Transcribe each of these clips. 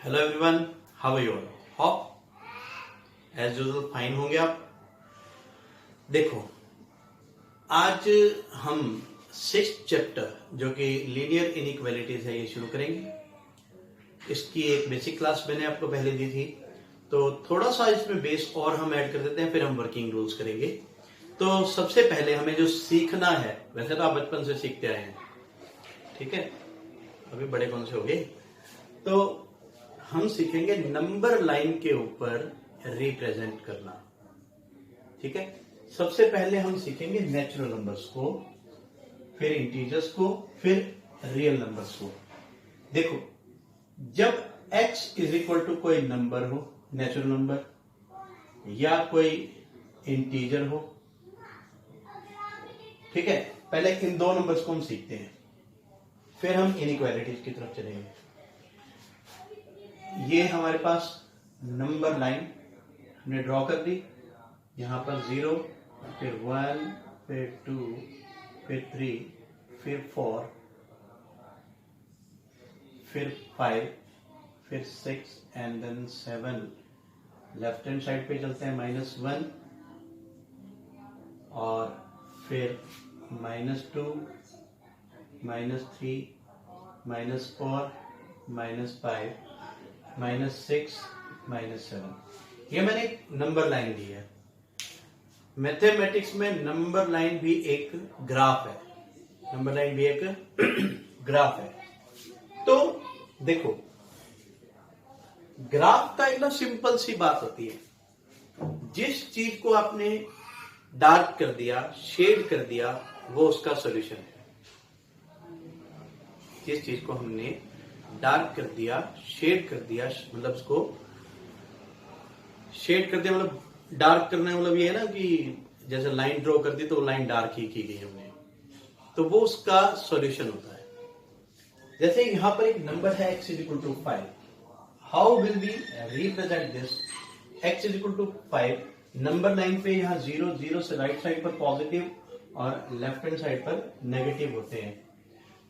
Hello everyone, how are you all? Hope as usual fine होंगे आप। देखो, आज हम 6th चैप्टर जो कि लीनियर इनइक्वालिटीज है ये शुरू करेंगे। इसकी एक बेसिक क्लास मैंने आपको पहले दी थी, तो थोड़ा सा इसमें बेस और हम ऐड कर देते हैं, फिर हम वर्किंग रूल्स करेंगे। तो सबसे पहले हमें जो सीखना है, वैसे तो आप बचपन से सीखते आए हैं, ठीक है, अभी बड़े कौन से हो गए, तो हम सीखेंगे नंबर लाइन के ऊपर रिप्रेजेंट करना। ठीक है, सबसे पहले हम सीखेंगे नेचुरल नंबर्स को, फिर इंटीजर्स को, फिर रियल नंबर्स को। देखो, जब x इज इक्वल टू कोई नंबर हो, नेचुरल नंबर या कोई इंटीजर हो, ठीक है, पहले इन दो नंबर्स को हम सीखते हैं, फिर हम इनइक्वालिटीज की तरफ चलेंगे। ये हमारे पास नंबर लाइन हमने ड्रॉ कर दी, यहां पर 0, फिर 1, फिर 2, फिर 3, फिर 4, फिर 5, फिर 6 and then 7। Left hand side पे चलते हैं, -1 और फिर -2, -3, -4, -5, -6, -7। ये मैंने एक नंबर लाइन दी है। मैथमेटिक्स में नंबर लाइन भी एक ग्राफ है, नंबर लाइन भी एक ग्राफ है। तो देखो, ग्राफ का एक ना सिंपल सी बात होती है, जिस चीज को आपने डार्क कर दिया, शेड कर दिया, वो उसका सॉल्यूशन है। जिस चीज को हमने डार्क कर दिया, शेड कर दिया, मतलब उसको शेड कर दिया, मतलब डार्क करना, मतलब ये है ना कि जैसे लाइन ड्रॉ कर दी तो लाइन डार्क ही की गई हमने, तो वो उसका सॉल्यूशन होता है। जैसे यहां पर एक नंबर है x is equal to 5। How will we represent this? x is equal to 5, number line पे यहाँ 0, 0 से राइट साइड पर पॉजिटिव और लेफ्ट हैंड साइड पर नेगेटिव होते हैं।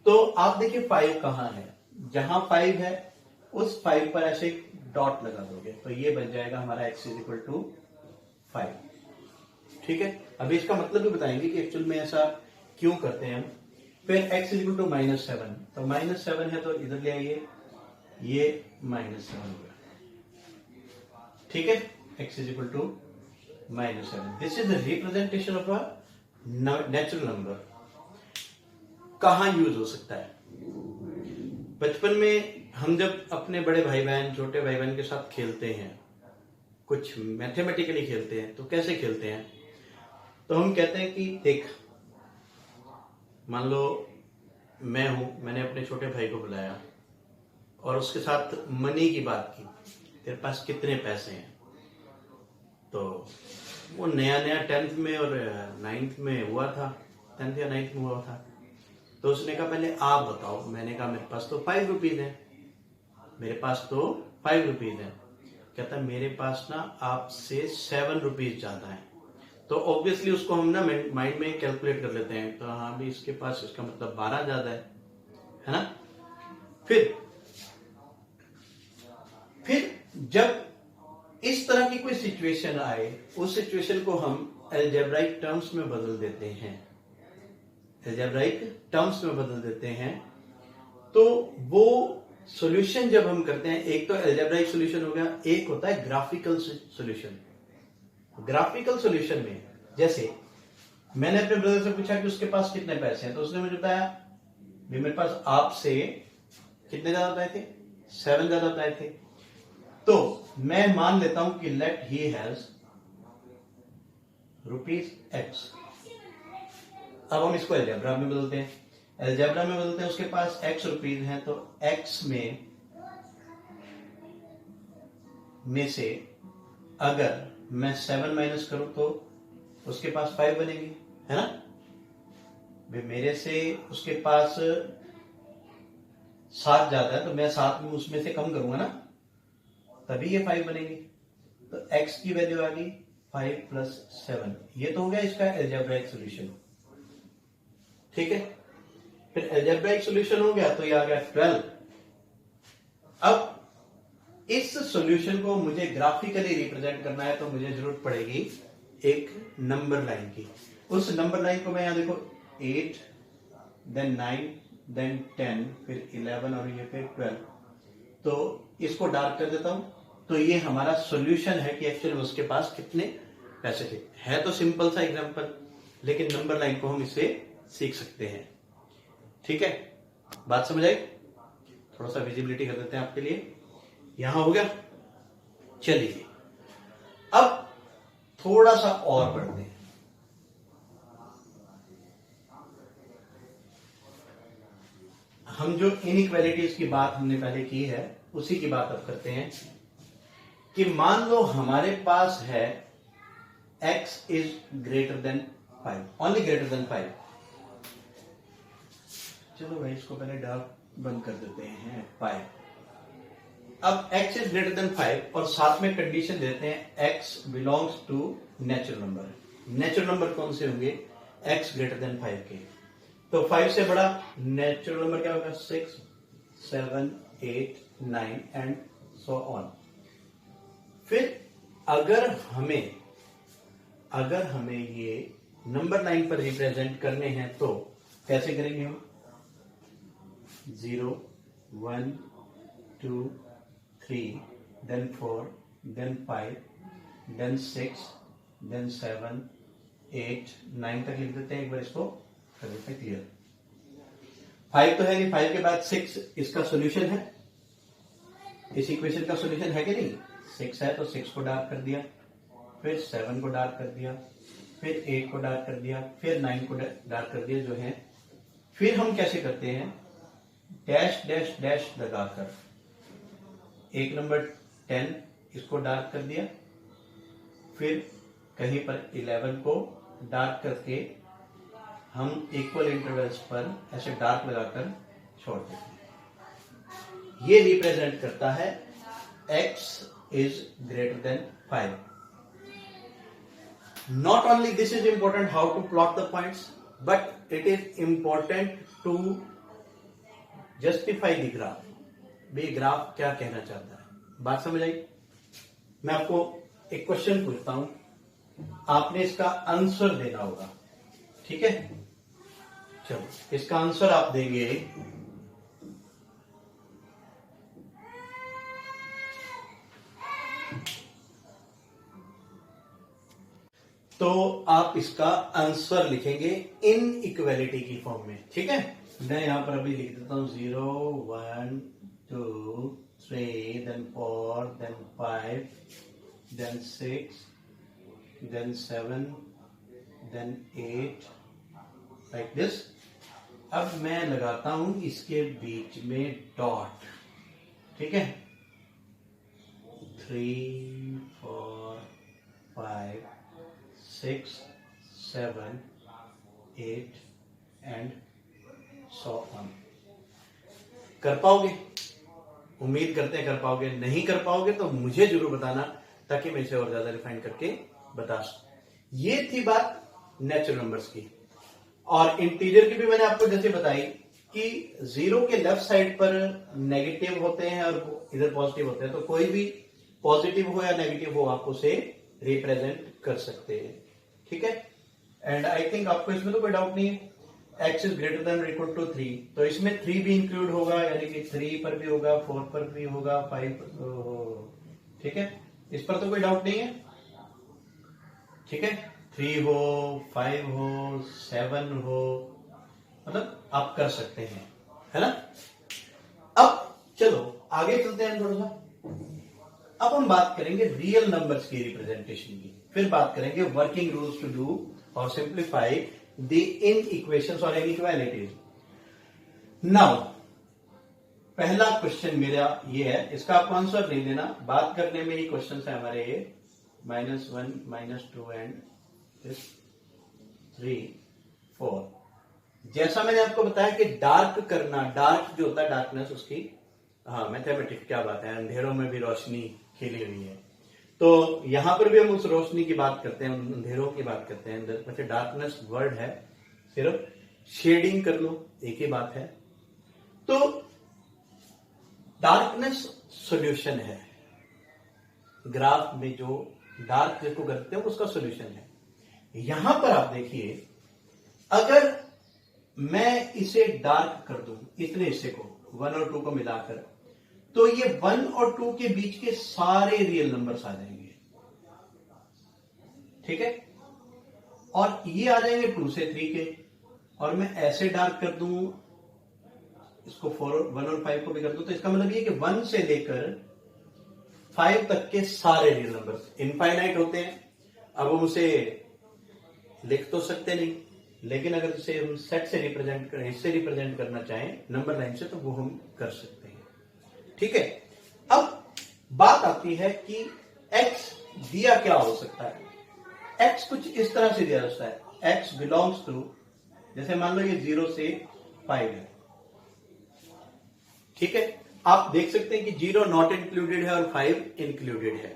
तो आप देखिए 5 कहां है, जहां 5 है उस 5 पर ऐसे डॉट लगा दोगे तो ये बन जाएगा हमारा x इज इक्वल टू 5। ठीक है, अभी इसका मतलब भी बताएंगे कि एक्चुअल में ऐसा क्यों करते हैं हम। फिर x इज इक्वल टू -7, तो -7 है तो इधर ले आइए, ये -7 हो गया। ठीक है, x is equal to -7। This is the representation of a natural number. कहां यूज हो सकता है? बचपन में हम जब अपने बड़े भाई बहन, छोटे भाई बहन के साथ खेलते हैं, कुछ मैथमेटिकली खेलते हैं, तो कैसे खेलते हैं? तो हम कहते हैं कि देख, मान लो मैं हूं, मैंने अपने छोटे भाई को बुलाया और उसके साथ मनी की बात की, तेरे पास कितने पैसे हैं? तो वो नया नया 10th में और 9th में हुआ था, 10th या 9th में हुआ था, तो उसने कहा पहले आप बताओ। मैंने कहा मेरे पास तो 5 रुपीज है, मेरे पास तो 5 रुपीज है। कहता मेरे पास ना आपसे 7 रुपीज ज्यादा है। तो ऑब्वियसली उसको हम ना माइंड में कैलकुलेट कर लेते हैं, तो हाँ भी इसके पास, इसका मतलब 12 ज्यादा है ना। फिर जब इस तरह की कोई सिचुएशन आए, उस सिचुएशन को हम अलजेब्राइक टर्म्स में बदल देते हैं, अलजेब्राइक टर्म्स में बदल देते हैं। तो वो सॉल्यूशन जब हम करते हैं, एक तो अलजेब्राइक सॉल्यूशन हो गया, एक होता है ग्राफिकल सॉल्यूशन। ग्राफिकल सॉल्यूशन में जैसे मैंने अपने ब्रदर से पूछा कि उसके पास कितने पैसे हैं, तो उसने मुझे बताया भी मेरे पास आपसे कितने ज्यादा बताए थे, 7 ज्यादा बताए थे। तो मैं मान लेता हूं कि लेट ही हैज ₹X। अब हम इसको अलजेब्रा में बदलते हैं, अलजेब्रा में बदलते हैं, उसके पास x रुपीज हैं, तो x में से अगर मैं 7 माइनस करूं तो उसके पास 5 बनेंगे, है ना। भाई मेरे से उसके पास 7 ज्यादा है, तो मैं 7 में उसमें से कम करूंगा ना, तभी ये 5 बनेंगे। तो x की वैल्यू आ गई 5 + 7। ये तो हो गया इसका अलजेब्राइक सॉल्यूशन। ठीक है, फिर अलजेब्राइक सॉल्यूशन हो गया तो ये आ गया 12। अब इस सॉल्यूशन को मुझे ग्राफिकली रिप्रेजेंट करना है तो मुझे जरूरत पड़ेगी एक नंबर लाइन की। उस नंबर लाइन को मैं यहां देखो 8 देन 9 देन 10 फिर 11 और ये फिर 12, तो इसको डार्क कर देता हूं। तो ये हमारा सॉल्यूशन है कि एक्चुअली उसके पास कितने पैसे थे। है तो सिंपल सा एग्जांपल, लेकिन नंबर लाइन को हम इससे सीख सकते हैं। ठीक है, बात समझ आई? थोड़ा सा विजिबिलिटी कर देते हैं आपके लिए। यहां हो गया। चलिए अब थोड़ा सा और बढ़ते हैं। हम जो इनइक्वालिटीज की बात हमने पहले की है उसी की बात अब करते हैं कि मान लो हमारे पास है x is greater than 5, only greater than 5। चलो भाई इसको पहले डार्क बंद कर देते हैं 5। अब x इज ग्रेटर देन 5 और साथ में कंडीशन देते हैं x belongs to natural number. Natural number कौन से होंगे? x ग्रेटर देन 5 के। तो 5 से बड़ा नेचुरल नंबर क्या होगा? 6, 7, 8, 9 एंड सो ऑन। फिर अगर हमें ये नंबर लाइन पर रिप्रेजेंट करने हैं तो कैसे करेंगे हम? 0, 1, 2, 3, then 4, then 5, then 6, then 7, 8, 9 तक लिख देते हैं। एक बार इसको कर देते हैं क्लियर। 5 तो है नहीं, 5 के बाद 6 इसका सॉल्यूशन है, इस इक्वेशन का सॉल्यूशन है कि नहीं? 6 है तो 6 को डार्क कर दिया, फिर 7 को डार्क कर दिया, फिर 8 को डार्क कर दिया, फिर 9 को डार्क कर दिया जो है। फिर हम कैसे करते हैं? डैश डैश डैश लगाकर एक नंबर 10 इसको डार्क कर दिया, फिर कहीं पर 11 को डार्क करके हम इक्वल इंटरवल्स पर ऐसे डार्क लगाकर छोड़ देते हैं। ये रिप्रेजेंट करता है x is greater than 5. Not only this is important how to plot the points, but it is important to justify the graph. भाई ग्राफ क्या कहना चाहता है, बात समझ आई? मैं आपको एक क्वेश्चन पूछता हूं, आपने इसका आंसर देना होगा। ठीक है, चलो इसका आंसर आप देंगे तो आप इसका आंसर लिखेंगे इन इक्वेलिटी की फॉर्म में। ठीक है, मैं यहां पर अभी लिख देता हूं 0, 1, 2, 3, then 4, then 5, then 6, then 7, then 8, like this। अब मैं लगाता हूं इसके बीच में डॉट। ठीक है, 3, 4, 5, 6, 7, 8 एंड सो ऑन। कर पाओगे? उम्मीद करते हैं कर पाओगे। नहीं कर पाओगे तो मुझे जरूर बताना ताकि मैं इसे और ज्यादा रिफाइन करके बता सकूं। ये थी बात नेचुरल नंबर्स की। और इंटीजर की भी मैंने आपको जैसे बताई कि 0 के लेफ्ट साइड पर नेगेटिव होते हैं और इधर पॉजिटिव होते हैं, तो कोई भी पॉजिटिव हो या नेगेटिव हो आप उसे रिप्रेजेंट कर सकते हैं। ठीक है, एंड आई थिंक आपको इसमें तो कोई डाउट नहीं है। x इज ग्रेटर देन और इक्वल टू 3, तो इसमें 3 भी इंक्लूड होगा, यानी कि 3 पर भी होगा, 4 पर भी होगा, 5। ठीक है, इस पर तो कोई डाउट नहीं है। ठीक है, 3 हो, 5 हो, 7 हो, मतलब आप कर सकते हैं, है ना? अब चलो आगे चलते हैं थोड़ा सा। अब हम बात करेंगे रियल नंबर्स की रिप्रेजेंटेशन की, फिर बात करेंगे वर्किंग रूल्स टू डू और सिंप्लीफाई द इनइक्वेशंस और इनइक्वालिटीज। नाउ पहला क्वेश्चन मेरा ये है, इसका आपको आंसर नहीं देना, बात करने में ही क्वेश्चन है हमारे ये -1, -2 एंड 3, 4। जैसा मैंने आपको बताया कि डार्क करना, डार्क जो होता है डार्कनेस उसकी, हाँ मैथमेटिक्स क्या बात है, अंधेरों में भी रोशनी खिली हुई है। तो यहां पर भी हम उस रोशनी की बात करते हैं, अंधेरों की बात करते हैं। वैसे डार्कनेस वर्ड है, सिर्फ शेडिंग कर लो एक ही बात है। तो डार्कनेस सॉल्यूशन है, ग्राफ में जो डार्क जिसको करते हैं उसका सॉल्यूशन है। यहां पर आप देखिए, अगर मैं इसे डार्क कर दूं, इतने हिस्से को 1 और 2 को मिलाकर, तो ये 1 और 2 के बीच के सारे रियल नंबर्स आ जाएंगे, ठीक है। और ये आ जाएंगे 2 से 3 के, और मैं ऐसे डार्क कर दूं इसको 1 और 5 को भी कर दूं, तो इसका मतलब ये कि 1 से लेकर 5 तक के सारे रियल नंबर्स इनफाइनाइट होते हैं। अब हम उसे लिख तो सकते नहीं, लेकिन अगर इसे हम सेट से रिप्रेजेंट करें, इससे रिप्रेजेंट करना चाहें नंबर लाइन से, तो वो हम कर सकते हैं, ठीक है। अब बात आती है कि x दिया क्या हो सकता है। x कुछ इस तरह से दिया जाता है, x बिलोंग्स टू, जैसे मान लो ये 0 से 5 है, ठीक है। आप देख सकते हैं कि 0 नॉट इंक्लूडेड है और 5 इंक्लूडेड है।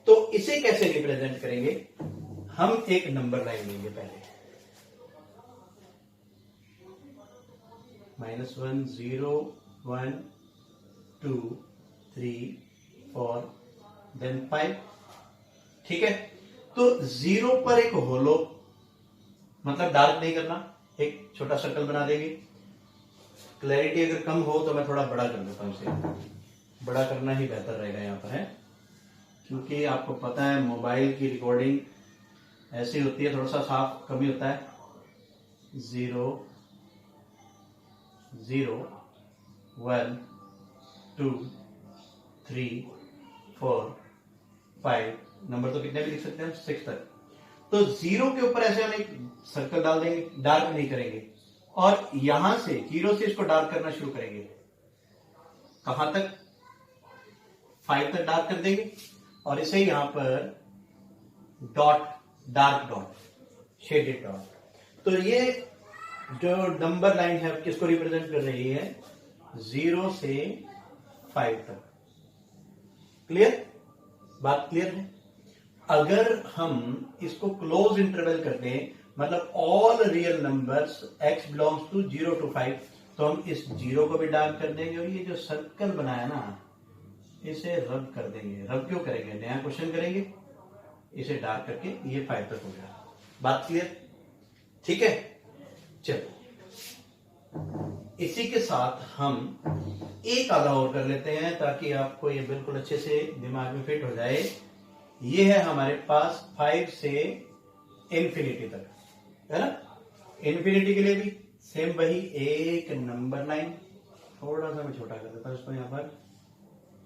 तो इसे कैसे रिप्रेजेंट करेंगे, हम एक नंबर लाइन लेंगे पहले, -1 0 1 2 3 4 देन 5, ठीक है। तो 0 पर एक होलो, मतलब डार्क नहीं करना, एक छोटा सर्कल बना देंगे। क्लैरिटी अगर कम हो तो मैं थोड़ा बड़ा कर देता हूं, इसे बड़ा करना ही बेहतर रहेगा यहां पर, है, क्योंकि आपको पता है मोबाइल की रिकॉर्डिंग ऐसी होती है, थोड़ा सा साफ कमी होता है। 0 0 1 2 3 4 5, नंबर तो कितने भी लिख सकते हैं, 6 तक। तो 0 के ऊपर ऐसे हम एक सर्कल डाल देंगे, डार्क नहीं करेंगे, और यहां से 0 से इसको डार्क करना शुरू करेंगे, कहां तक, 5 तक डार्क कर देंगे, और इसे यहां पर dot, dark dot, shaded dot. तो ये जो नंबर लाइन है किसको रिप्रेजेंट कर रही है, 0 से 5 तक। क्लियर, बात क्लियर है। अगर हम इसको क्लोज इंटरवल कर दें, मतलब all real numbers x belongs to 0 to 5, तो हम इस 0 को भी डार्क कर देंगे, और ये जो सर्कल बनाया ना, इसे रब कर देंगे। रब क्यों करेंगे, नया क्वेश्चन करेंगे, इसे डार्क करके ये 5 तक हो गया। बात क्लियर, ठीक है। चलो, इसी के साथ हम एक आधा और कर लेते हैं, ताकि आपको ये बिल्कुल अच्छे से दिमाग में फिट हो जाए। ये है हमारे पास 5 से इंफिनिटी तक, है ना। इंफिनिटी के लिए भी सेम वही एक नंबर लाइन, थोड़ा सा मैं छोटा कर देता हूं इसको यहां पर,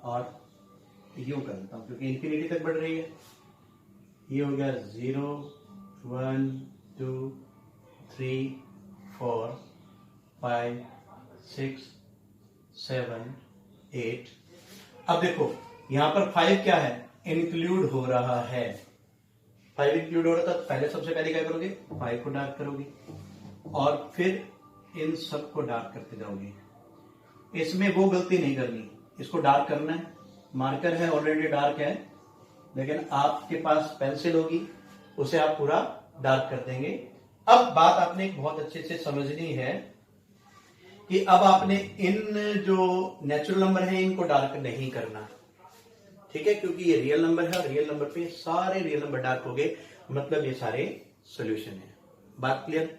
और यूं कर देता हूं क्योंकि इंफिनिटी तक बढ़ रही है। ये हो गया 0 1 2 3 4 5 6 7 8। अब देखो यहां पर 5 क्या है, इंक्लूड हो रहा है। 5 इंक्लूड हो रहा था, तो पहले सबसे पहले क्या करोगे, 5 को डार्क करोगे, और फिर इन सब को डार्क करते जाओगे। इसमें वो गलती नहीं करनी, इसको डार्क करना है, मार्कर है ऑलरेडी डार्क है, लेकिन आपके पास पेंसिल होगी, उसे आप पूरा डार्क कर देंगे। अब बात आपने बहुत अच्छे से समझनी है कि अब आपने इन जो नेचुरल नंबर है इनको डार्क नहीं करना, ठीक है, क्योंकि ये रियल नंबर है, और रियल नंबर पे सारे रियल नंबर डार्क हो गए, मतलब ये सारे सॉल्यूशन है। बात क्लियर।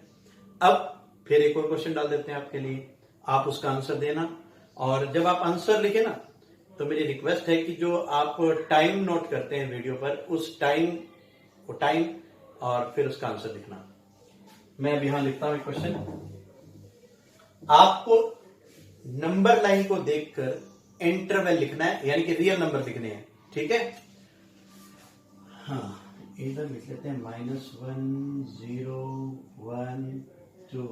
अब फिर एक और क्वेश्चन डाल देते हैं आपके लिए, आप उसका आंसर देना, और जब आप आंसर लिखे ना, तो मेरी रिक्वेस्ट है कि जो आप टाइम नोट करते हैं वीडियो पर, उस टाइम और फिर उसका आंसर लिखना। मैं अब यहां लिखता हूं क्वेश्चन। आपको नंबर लाइन को देखकर इंटरवल लिखना है, यानी कि रियल नंबर लिखने हैं, ठीक है। हाँ, इधर लिख लेते हैं -1 0 1 2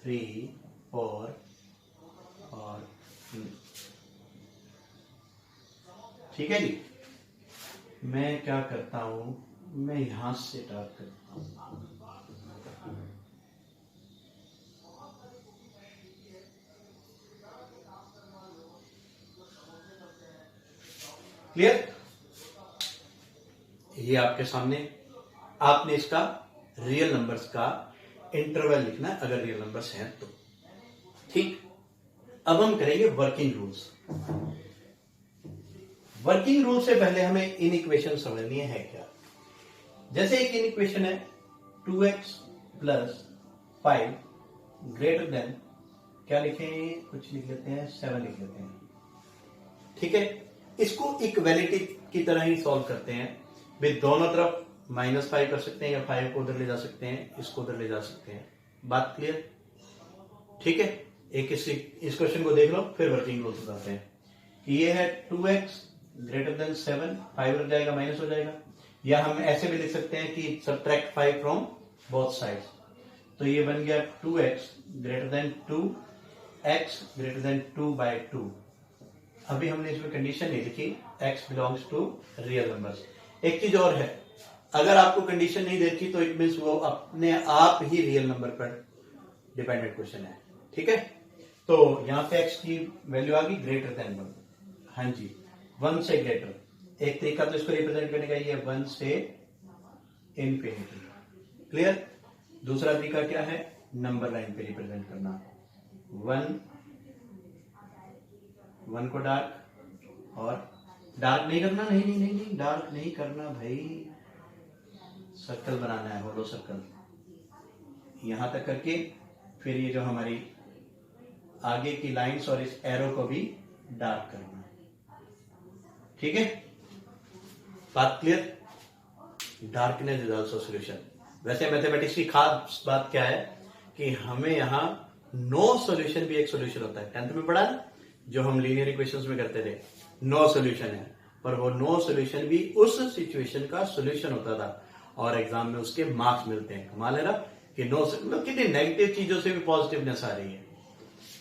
3 4 और ठीक है जी। मैं क्या करता हूं, मैं यहां से स्टार्ट करता हूं। क्लियर, ये आपके सामने, आपने इसका रियल नंबर्स का इंटरवल लिखना है, अगर रियल नंबर्स हैं तो, ठीक। अब हम करेंगे वर्किंग रूल्स। वर्किंग रूल से पहले हमें इन इक्वेशन समझनी है क्या। जैसे एक इन इक्वेशन है 2x प्लस 5 ग्रेटर देन, क्या लिखें, कुछ लिख लेते हैं 7 लिख लेते हैं, ठीक है। इसको इक्वेलिटी की तरह ही सॉल्व करते हैं, भी दोनों तरफ -5 कर सकते हैं या 5 को उधर ले जा सकते हैं, इसको उधर ले जा सकते हैं। बात क्लियर, ठीक है। एक इस क्वेश्चन को देख लो, फिर वर्किंग रूल बताते हैं कि ये है 2x ग्रेटर देन 7, 5 उधर जाएगा माइनस हो जाएगा, या हम ऐसे भी लिख सकते हैं कि सबट्रैक्ट 5 फ्रॉम बोथ साइड्स, तो ये बन गया 2x greater than 2, x greater than 2/2। अभी हमने इसमें कंडीशन नहीं लिखी, x belongs to real numbers. एक चीज और है, अगर आपको कंडीशन नहीं देखी तो इट मीन्स वो अपने आप ही रियल नंबर पर डिपेंडेंट क्वेश्चन है, ठीक है। तो यहां पे x की वैल्यू आ गई ग्रेटर देन 1, हाँ जी 1 से ग्रेटर। एक तरीका तो इसको रिप्रेजेंट करने का ये 1 से इनफिनिटी, क्लियर। दूसरा तरीका क्या है, नंबर लाइन पे रिप्रेजेंट करना, 1 को डार्क, और डार्क नहीं करना, नहीं डार्क नहीं करना भाई, सर्कल बनाना है, होलो सर्कल यहां तक करके, फिर ये जो हमारी आगे की लाइंस और इस एरो को भी डार्क करना, ठीक है। बात clear, darkness is also solution. वैसे मैथमेटिक्स की खास बात क्या है कि हमें यहां नो सॉल्यूशन भी एक सॉल्यूशन होता है। 10th में पढ़ा ना, जो हम लीनियर इक्वेशंस में करते थे, नो सॉल्यूशन है, पर वो नो सॉल्यूशन भी उस सिचुएशन का सॉल्यूशन होता था और एग्जाम में उसके मार्क्स मिलते हैं। कमाल है ना कि नो, मतलब कितनी नेगेटिव चीजों से भी पॉजिटिवनेस आ रही है,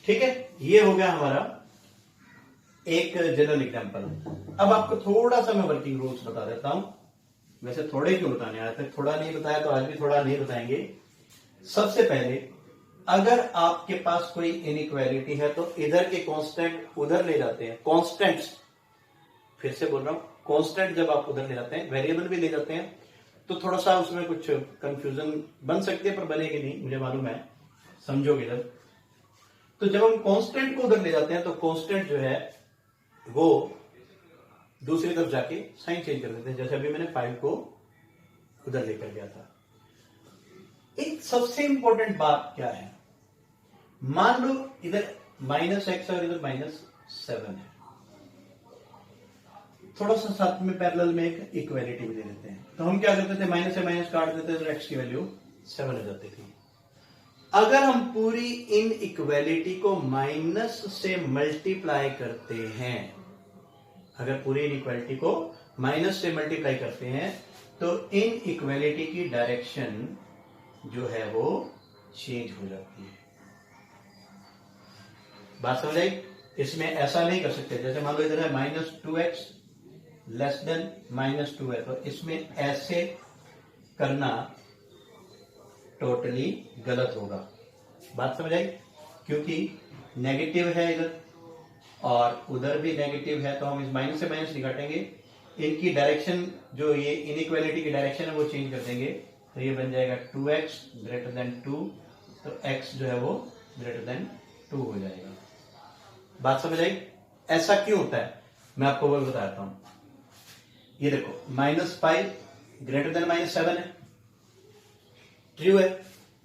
ठीक है। ये हो गया हमारा एक जनरल एग्जांपल। अब आपको थोड़ा सा मैं वर्किंग रूल्स बता देता हूं, वैसे थोड़े क्यों बताने, आज तक थोड़ा नहीं बताया तो आज भी थोड़ा नहीं बताएंगे। सबसे पहले, अगर आपके पास कोई इनइक्वालिटी है तो इधर के कांस्टेंट उधर ले जाते हैं, कांस्टेंट्स, फिर से बोल रहा हूं, कांस्टेंट जब आप उधर ले जाते हैं, वेरिएबल भी ले जाते हैं, तो थोड़ा सा उसमें कुछ कंफ्यूजन बन सकती है, पर बनेगी नहीं, मुझे मालूम है, समझोगे जब। तो जब हम कांस्टेंट को उधर ले जाते हैं तो कांस्टेंट जो है वो दूसरी तरफ जाके साइन चेंज कर देते हैं, जैसे अभी मैंने 5 को उधर लेकर गया था। एक सबसे इंपॉर्टेंट बात क्या है, मान लो इधर -x और इधर -7 है, थोड़ा सा साथ में पैरेलल में एक इक्वालिटी भी दे देते हैं, तो हम क्या करते थे, माइनस से माइनस काट देते थे तो x की वैल्यू 7 हो जाती थी। अगर हम पूरी इन इक्वालिटी को माइनस से मल्टीप्लाई करते हैं, अगर पूरी इन इक्वालिटी को माइनस से मल्टीप्लाई करते हैं तो इन इक्वालिटी की डायरेक्शन जो है वो चेंज हो जाती है। बात समझ आई? इसमें ऐसा नहीं कर सकते, जैसे मान लो इधर है -2x लेस देन -2 है, तो इसमें ऐसे करना टोटली गलत होगा। बात समझ आई? क्योंकि नेगेटिव है इधर और उधर भी नेगेटिव है, तो हम इस माइनस से माइनस नहीं काटेंगे, इनकी डायरेक्शन जो ये इनइक्वालिटी की डायरेक्शन है वो चेंज कर देंगे, तो ये बन जाएगा 2x ग्रेटर देन 2, तो x जो है वो ग्रेटर देन 2 हो जाएगा। बात समझ आई? ऐसा क्यों होता है मैं आपको वो बताता हूं। ये देखो -5 ग्रेटर देन -7 है, ट्रू है,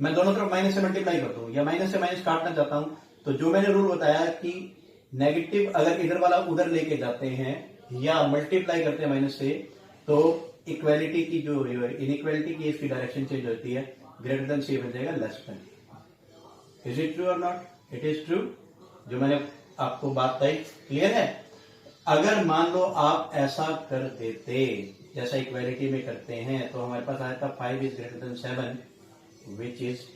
मैं दोनों तरफ माइनस से मल्टीप्लाई करता हूं या माइनस से माइनस काटना चाहता हूं, तो जो मैंने रूल बताया कि नेगेटिव अगर इधर वाला उधर लेके जाते हैं या मल्टीप्लाई करते हैं माइनस से, तो इक्वालिटी की जो इनइक्वालिटी की इसकी डायरेक्शन चेंज होती है, ग्रेटर देन से बन जाएगा less than. Is it true और नॉट? It is true. जो मैंने आपको बात बताई क्लियर है? अगर मान लो आप ऐसा कर देते जैसा इक्वालिटी में करते हैं, तो हमारे पास आया था 5 is greater than 7, which is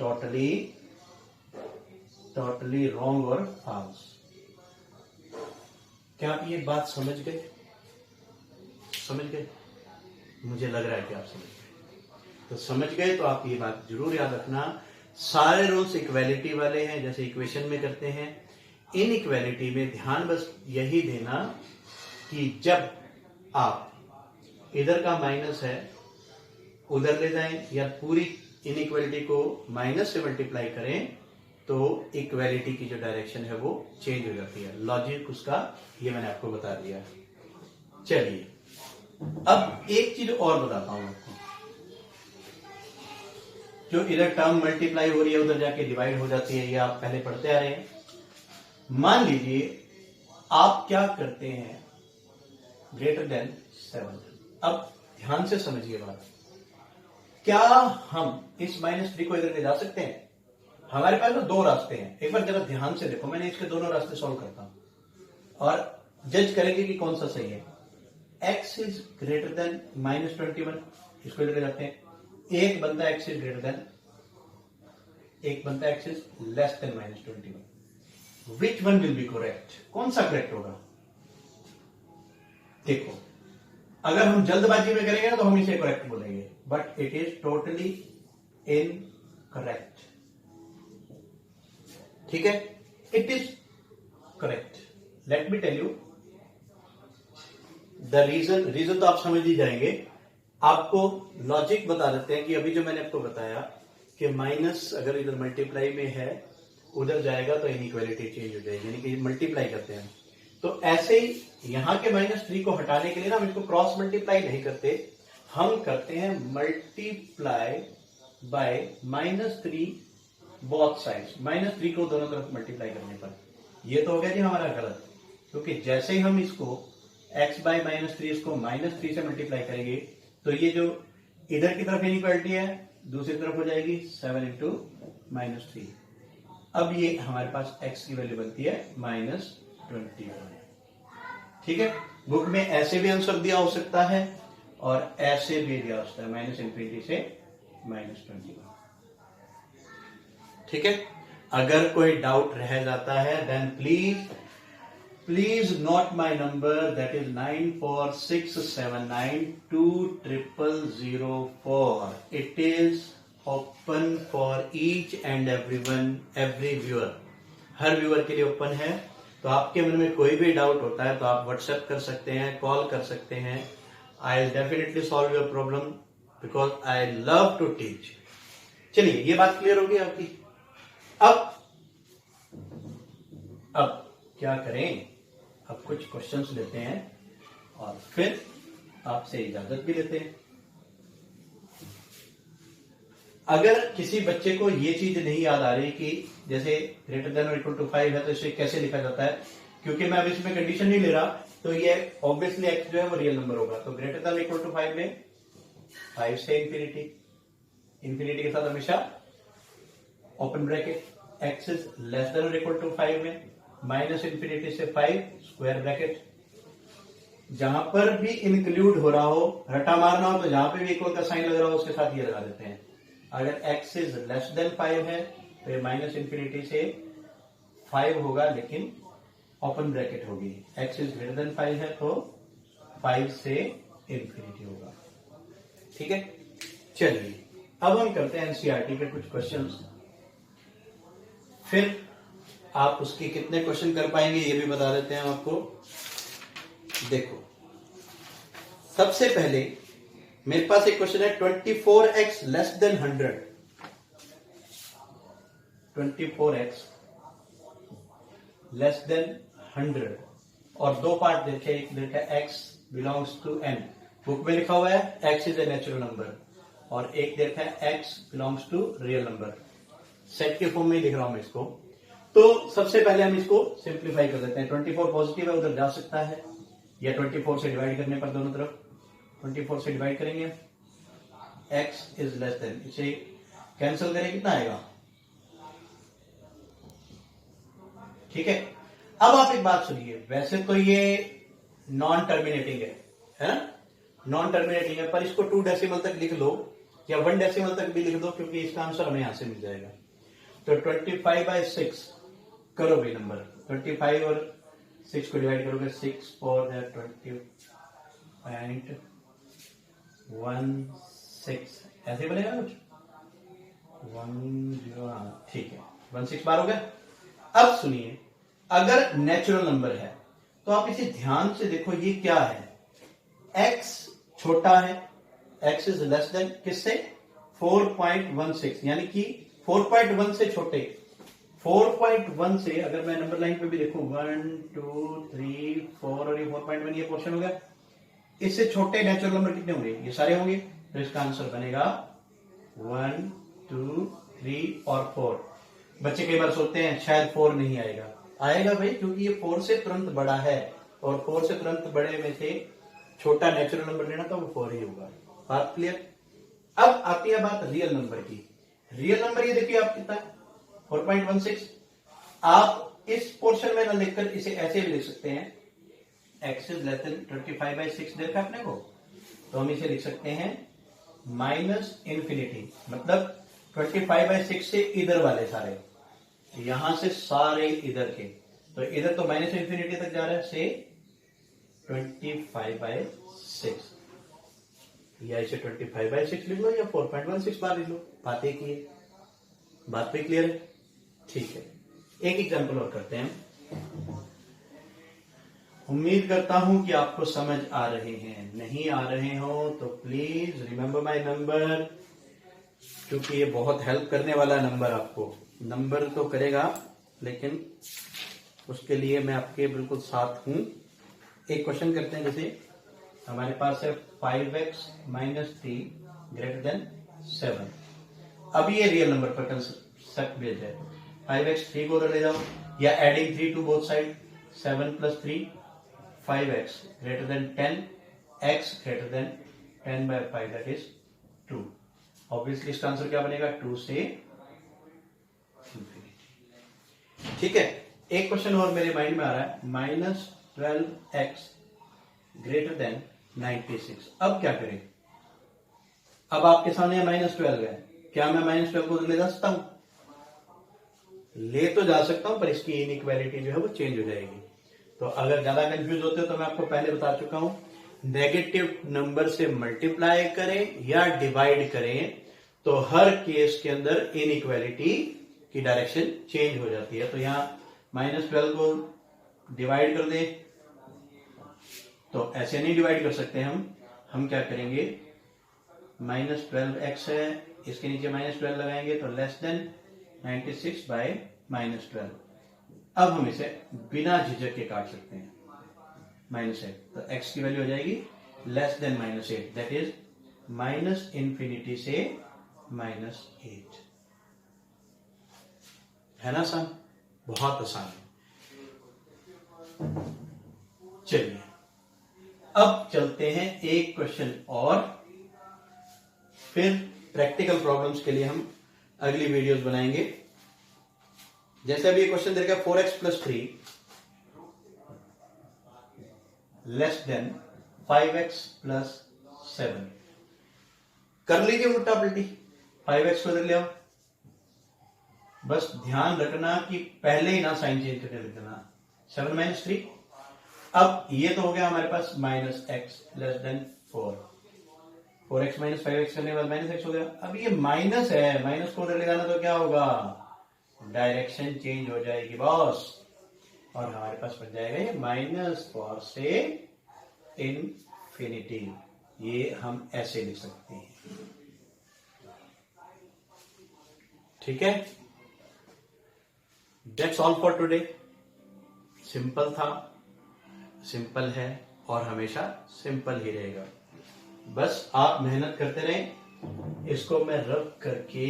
totally wrong और फॉल्स। क्या आप ये बात समझ गए? समझ गए? मुझे लग रहा है कि आप समझ गए। तो समझ गए तो आप ये बात जरूर याद रखना, सारे रूल्स इक्वालिटी वाले हैं, जैसे इक्वेशन में करते हैं। इन इक्वालिटी में ध्यान बस यही देना कि जब आप इधर का माइनस है उधर ले जाएं या पूरी इनइक्वालिटी को माइनस से मल्टीप्लाई करें, तो इक्वालिटी की जो डायरेक्शन है वो चेंज हो जाती है। लॉजिक उसका ये मैंने आपको बता दिया। चलिए अब एक चीज और बताता हूं आपको। जो इधर टर्म मल्टीप्लाई हो रही है उधर जाके डिवाइड हो जाती है, ये आप पहले पढ़ते आ रहे हैं। मान लीजिए आप क्या करते हैं, ग्रेटर देन 7। अब ध्यान से समझिए बात, क्या हम इस -3 को इधर ले जा सकते हैं? हमारे पास ना दो रास्ते हैं, एक बार जरा ध्यान से देखो, मैंने इसके दोनों रास्ते सॉल्व करता हूं और जज करेंगे कि कौन सा सही है। x इज ग्रेटर देन -21, इसको इधर ले जाते हैं। एक बनता है x इज ग्रेटर देन, एक बनता है x is less than -21। Which one will be correct? कौन सा करेक्ट होगा? देखो, अगर हम जल्दबाजी में करेंगे ना तो हम इसे करेक्ट बोलेंगे, but it is totally incorrect. ठीक है, it is correct. Let me tell you the reason तो आप समझ ही जाएंगे। आपको लॉजिक बता देते हैं कि अभी जो मैंने आपको बताया कि माइनस अगर इधर मल्टीप्लाई में है उधर जाएगा तो इनइक्वालिटी चेंज हो जाएगी, यानी कि मल्टीप्लाई करते हैं। तो ऐसे ही यहां के -3 को हटाने के लिए ना हम इसको क्रॉस मल्टीप्लाई नहीं करते, हम करते हैं मल्टीप्लाई बाय -3 बोथ साइड्स। -3 को दोनों तरफ मल्टीप्लाई करने पर ये तो हो गया जी हमारा गलत, क्योंकि जैसे ही हम इसको x बाय -3 इसको -3 से मल्टीप्लाई करेंगे तो ये जो इधर की तरफ इनइक्वालिटी है दूसरी तरफ हो जाएगी 7 इंटू -3। अब ये हमारे पास x की वैल्यू बनती है -21। ठीक है, बुक में ऐसे भी आंसर दिया हो सकता है और ऐसे भी दिया हो सकता है, -∞ से -21। ठीक है, अगर कोई डाउट रह जाता है then please note my number, that is 9467920004। It is open for each and everyone, every viewer, हर व्यूअर के लिए ओपन है। तो आपके मन में कोई भी डाउट होता है तो आप व्हाट्सएप कर सकते हैं, कॉल कर सकते हैं। I will definitely solve your problem because I love to teach. चलिए, ये बात क्लियर होगी आपकी। अब क्या करें, अब कुछ क्वेश्चंस लेते हैं और फिर आपसे इजाजत भी लेते हैं। अगर किसी बच्चे को ये चीज नहीं याद आ रही कि जैसे ग्रेटर देन और इक्वल टू 5 है तो इसे कैसे लिखा जाता है, क्योंकि मैं अब इसमें कंडीशन नहीं ले रहा तो ये ऑब्वियसली x जो है वो रियल नंबर होगा। तो ग्रेटर देन इक्वल टू 5 में 5 से इंफिनिटी के साथ हमेशा open bracket, x is less than और इक्वल टू 5 में -∞ से 5 स्क्वायर ब्रैकेट। जहां पर भी इंक्लूड हो रहा हो, रटा मारना हो, तो जहां पे भी इक्वल का साइन लग रहा हो उसके साथ ये लगा देते हैं। अगर x इज लेस देन 5 है तो ये -∞ से 5 होगा लेकिन ओपन ब्रैकेट होगी। x इज ग्रेटर देन 5 है तो 5 से इंफिनिटी होगा। ठीक है, चलिए अब हम करते हैं एनसीईआरटी के कुछ क्वेश्चंस, फिर आप उसके कितने क्वेश्चन कर पाएंगे ये भी बता देते हैं आपको। देखो, सबसे पहले मेरे पास एक क्वेश्चन है 24x less than 100। 24x less than 100 और दो पार्ट देखे, एक देखा x belongs to n, book में लिखा हुआ है x is a natural number, और एक देखा है x belongs to real number. Set के फॉर्म में लिख रहा हूं मैं इसको। तो सबसे पहले हम इसको सिंप्लीफाई कर देते हैं। 24 पॉजिटिव है उधर जा सकता है, या 24 से डिवाइड करने पर दोनों तरफ 24 से डिवाइड करेंगे, x इज लेस देन, इसे कैंसिल करें कितना आएगा। ठीक है, अब आप एक बात सुनिए, वैसे तो ये नॉन टर्मिनेटिंग है ना, नॉन टर्मिनेटिंग है, पर इसको 2 डेसिमल तक लिख लो या 1 डेसिमल तक भी लिख दो, क्योंकि इसका आंसर हमें यहां से मिल जाएगा। तो 25/6 करो भाई नंबर, 25 और 6 को डिवाइड करोगे, 6 4 20.16 ऐसे बनेगा कुछ 10। ठीक है, 16 बार हो गया। अब सुनिए, अगर नेचुरल नंबर है तो आप इसे ध्यान से देखो, ये क्या है, x छोटा है, x इज लेस देन किससे, 4.16, यानी कि 4.1 से छोटे। 4.1 से अगर मैं नंबर लाइन पे भी देखूं 1 2 3 4 और ये 4.1 ये पोर्शन हो गया, इससे छोटे नेचुरल नंबर कितने होंगे? ये सारे होंगे। तो इसका आंसर बनेगा 1 2 3 और 4। बच्चे कई बार सोचते हैं शायद 4 नहीं आएगा। आएगा भाई, क्योंकि ये 4 से तुरंत बड़ा है और 4 से तुरंत बड़े में से छोटा नेचुरल नंबर लेना तो वो 4 ही होगा। बात क्लियर? अब आती है बात रियल नंबर की। रियल नंबर ये देखिए आप कितना है, 4.16। आप इस पोर्शन में ना लिखकर इसे ऐसे भी लिख सकते हैं, x इज लेस देन 25/6 देखा अपने को, तो हम इसे लिख सकते हैं माइनस इंफिनिटी, मतलब 25/6 से इधर वाले सारे, यहां से सारे इधर के, तो इधर तो माइनस इंफिनिटी तक जा रहा है, से 25/6, या इसे 25/6 लिख लो या 4.16 बार लिख लो, बात एक ही है। बात भी क्लियर है? ठीक है, एक एग्जांपल और करते हैं। उम्मीद करता हूं कि आपको समझ आ रहे हैं। नहीं आ रहे हो तो प्लीज रिमेंबर माय नंबर, क्योंकि ये बहुत हेल्प करने वाला नंबर आपको। नंबर तो करेगा, लेकिन उसके लिए मैं आपके बिल्कुल साथ हूं। एक क्वेश्चन करते हैं, जैसे हमारे पास है 5x - 3 > 7। अब ये रियल नंबर पर कंसेप्ट बेस्ड है। 5x 3 को उधर ले जाओ, या adding 3 to both side, 7 + 3 5x > 10, x > 10/5 that is 2। Obviously इसका आंसर क्या बनेगा? 2 से इंफिनिटी। ठीक है, एक क्वेश्चन और मेरे माइंड में आ रहा है, -12x > 96। अब क्या करें? अब आपके सामने -12 है, क्या मैं -12 को ले जा सकता हूं? ले तो जा सकता हूं, पर इसकी इनइक्वालिटी जो है वो चेंज हो जाएगी। तो अगर ज्यादा कंफ्यूज होते हो तो मैं आपको पहले बता चुका हूं, नेगेटिव नंबर से मल्टीप्लाई करें या डिवाइड करें तो हर केस के अंदर इनइक्वालिटी की डायरेक्शन चेंज हो जाती है। तो यहां -12 को डिवाइड कर दे, तो ऐसे नहीं डिवाइड कर सकते हम क्या करेंगे, -12x है, इसके नीचे -12 लगाएंगे तो लेस देन 96/-12। अब हम इसे बिना झिझक के काट सकते हैं, -8, तो x की वैल्यू हो जाएगी less than -8, that is -infinity से -8। है ना आसान? बहुत आसान है। चलिए अब चलते हैं एक क्वेश्चन और, फिर प्रैक्टिकल प्रॉब्लम्स के लिए हम अगली वीडियोस बनाएंगे। जैसे अभी क्वेश्चन दे रखा है 4x + 3 < 5x + 7। कर लीजिए उल्टा पलटी, 5x को इधर ले आओ। बस ध्यान रखना कि पहले ही ना साइन चेंज करके लिख देना, 7 - 3। अब ये तो हो गया हमारे पास -x < 4, 4x - 5x करने के बाद -x हो गया। अब ये माइनस है, माइनस को उधर ले जाना तो क्या होगा, डायरेक्शन चेंज हो जाएगी बॉस, और हमारे पास बन जाएगा ये -4 से इंफिनिटी। ये हम ऐसे लिख सकते हैं। ठीक है, that's all for today. Simple था, सिंपल है और हमेशा सिंपल ही रहेगा। बस आप मेहनत करते रहें। इसको मैं रब करके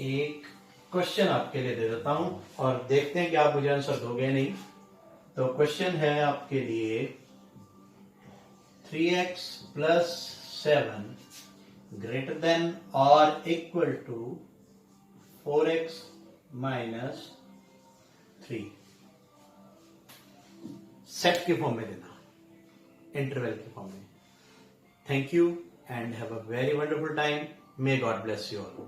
एक क्वेश्चन आपके लिए दे देता हूं और देखते हैं कि आप मुझे आंसर दोगे नहीं। तो क्वेश्चन है आपके लिए, 3x + 7 > or = 4x - 3। सेट के फॉर्म में देना, इंटरवल के फॉर्म में। Thank you and have a very wonderful time. May God bless you all.